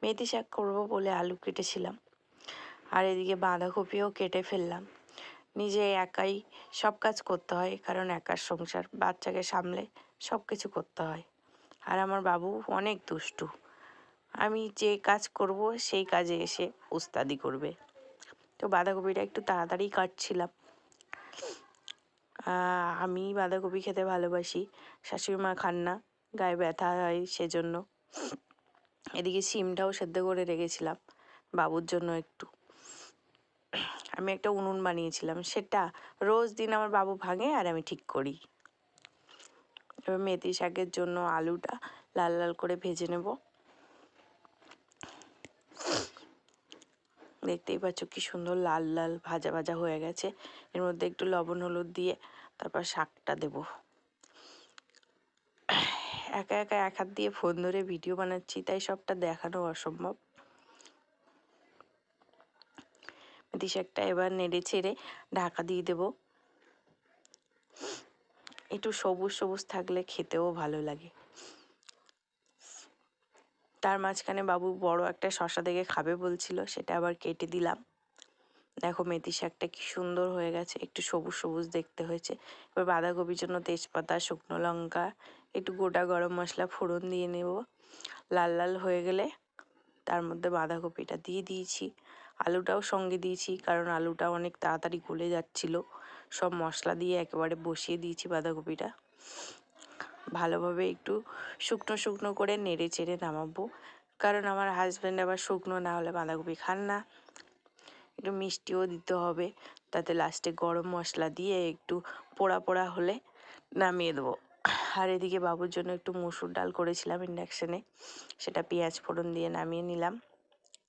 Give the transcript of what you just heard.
মেথি শাক করবো বলে আলু কেটেছিলাম, আর এদিকে বাঁধাকপিও কেটে ফেললাম। নিজে একাই সব কাজ করতে হয়, কারণ একার সংসার, বাচ্চাকে সামলে সব কিছু করতে হয়। আর আমার বাবু অনেক দুষ্টু, আমি যে কাজ করব সেই কাজে এসে উস্তাদি করবে। তো বাঁধাকপিটা একটু তাড়াতাড়ি কাটছিলাম। আমি বাঁধাকপি খেতে ভালোবাসি, শাশুড়ি মা খান না, গায়ে ব্যথা হয় সেজন্য। এদিকে সিমটাও সেদ্ধ করে রেখেছিলাম বাবুর জন্য একটু। আমি একটা উনুন বানিয়েছিলাম, সেটা রোজ দিন আমার বাবু ভাঙে আর আমি ঠিক করি। এবার মেথি শাকের জন্য আলুটা লাল লাল করে ভেজে নেব। দেখতেই পাচ্ছ কি সুন্দর লাল লাল ভাজা ভাজা হয়ে গেছে। এর মধ্যে একটু লবণ হলুদ দিয়ে তারপর শাকটা দেব। একা একা এক হাত দিয়ে ফোন ধরে ভিডিও বানাচ্ছি, তাই সবটা দেখানো অসম্ভব। মেথি শাকটা এবার নেড়ে ছেড়ে ঢাকা দিয়ে দেব। একটু সবুজ সবুজ থাকলে খেতেও ভালো লাগে। তার মাঝখানে বাবু বড় একটা শসা দেখে খাবে বলছিল, সেটা আবার কেটে দিলাম। দেখো মেথি শাকটা কি সুন্দর হয়ে গেছে, একটু সবুজ সবুজ দেখতে হয়েছে। এবার বাঁধাকপির জন্য তেজপাতা, শুকনো লঙ্কা, একটু গোটা গরম মশলা ফোড়ন দিয়ে নেব। লাল লাল হয়ে গেলে তার মধ্যে বাঁধাকপিটা দিয়ে দিয়েছি, আলুটাও সঙ্গে দিয়েছি, কারণ আলুটা অনেক তাড়াতাড়ি গলে যাচ্ছিল। সব মশলা দিয়ে একেবারে বসিয়ে দিয়েছি বাঁধাকপিটা। ভালোভাবে একটু শুকনো শুকনো করে নেড়ে চেড়ে নামাবো, কারণ আমার হাজব্যান্ড আবার শুকনো না হলে বাঁধাকপি খান না। একটু মিষ্টিও দিতে হবে, তাতে লাস্টে গরম মশলা দিয়ে একটু পোড়া পোড়া হলে নামিয়ে দেবো। আর এদিকে বাবুর জন্য একটু মুসুর ডাল করেছিলাম ইন্ডাকশানে, সেটা পেঁয়াজ ফোড়ন দিয়ে নামিয়ে নিলাম।